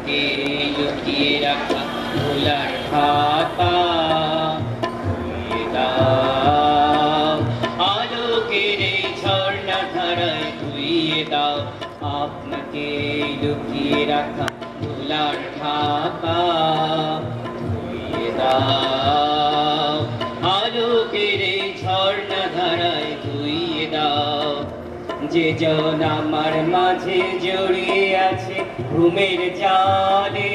আপনাকে লুকিয়ে রাখা ভোলার খাতা ধুয়ে দাও, আলোকের এই ঝর্ণা ধারায় ধুইয়ে দাও, আপনাকে লুকিয়ে রাখা ভোলার খাতা ধুইয়ে দাও, আলোকের এই ঝর্ণা ধারায় ধুইয়ে দাও। যে জন আমার মাঝে জড়িয়ে আছে ঘুমের জালে,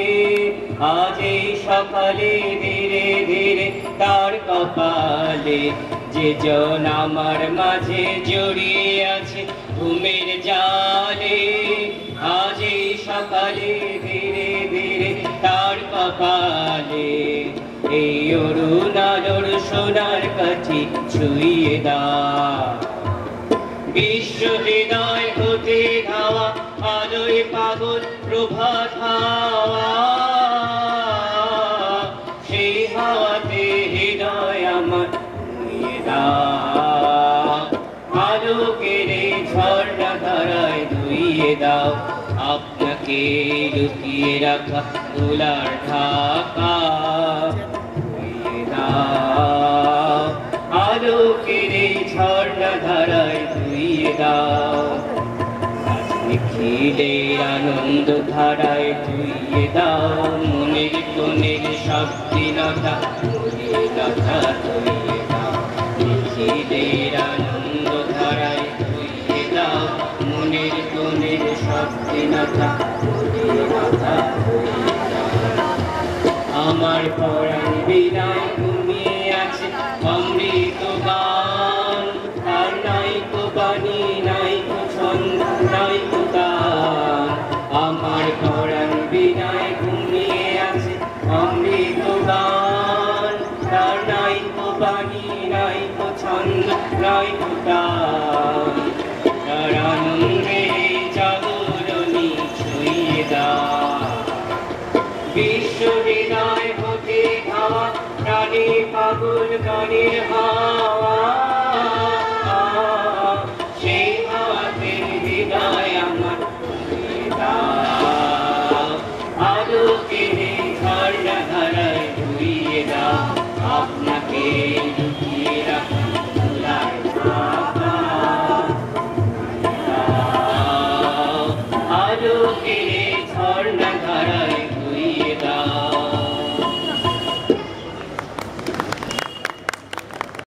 আজ এই সকালে ধীরে ধীরে তার কপালে। যে জন আমার মাঝে জড়িয়ে আছে ঘুমের জালে, আজ এই সকালে ধীরে ধীরে তার কপালে। এই অরুণ আলোর সোনার কাঠি ছুঁয়ে দাও, বিশ্ব হৃদয় হতে ধাওয়া আলোয় পাগল প্রভাত হাওয়া। সেই হাওয়াতে হৃদয় আমার ধুইয়ে দাও, আলোকের এই ঝর্ণা ধারায় ধুইয়ে দাও, আপনাকে লুকিয়ে রাখা ভোলার ঢাকা ধুইয়ে দাও, আলোকের এই ঝর্ণা ধারায় ধুইয়ে দাও। নিখিলের আনন্দ ধারায় ধুইয়ে দাও, মনের কোণের সব দীনতা মলিনতা ধুইয়ে দাও। নিখিলের আনন্দ ধারায় ধুইয়ে দাও, মনের কোণের সব দীনতা মলিনতা ধুইয়ে দাও। আমার পরাণ বিনায় ঘুমিয়ে আছে অমৃত গান, আর নাইকো বাণী নাইকো ছন্দ নাইকো গান। আমার পরাণ বিনায় ঘুমিয়ে আছে অমৃত গান, আর নাইকো বাণী নাইকো ছন্দ নাইকো গান। তার আনন্দে জাগরণী ছুঁয়ে দাও, বিশ্ব হৃদয় হতে ধাওয়া প্রাণী পাগল গানের হাওয়া।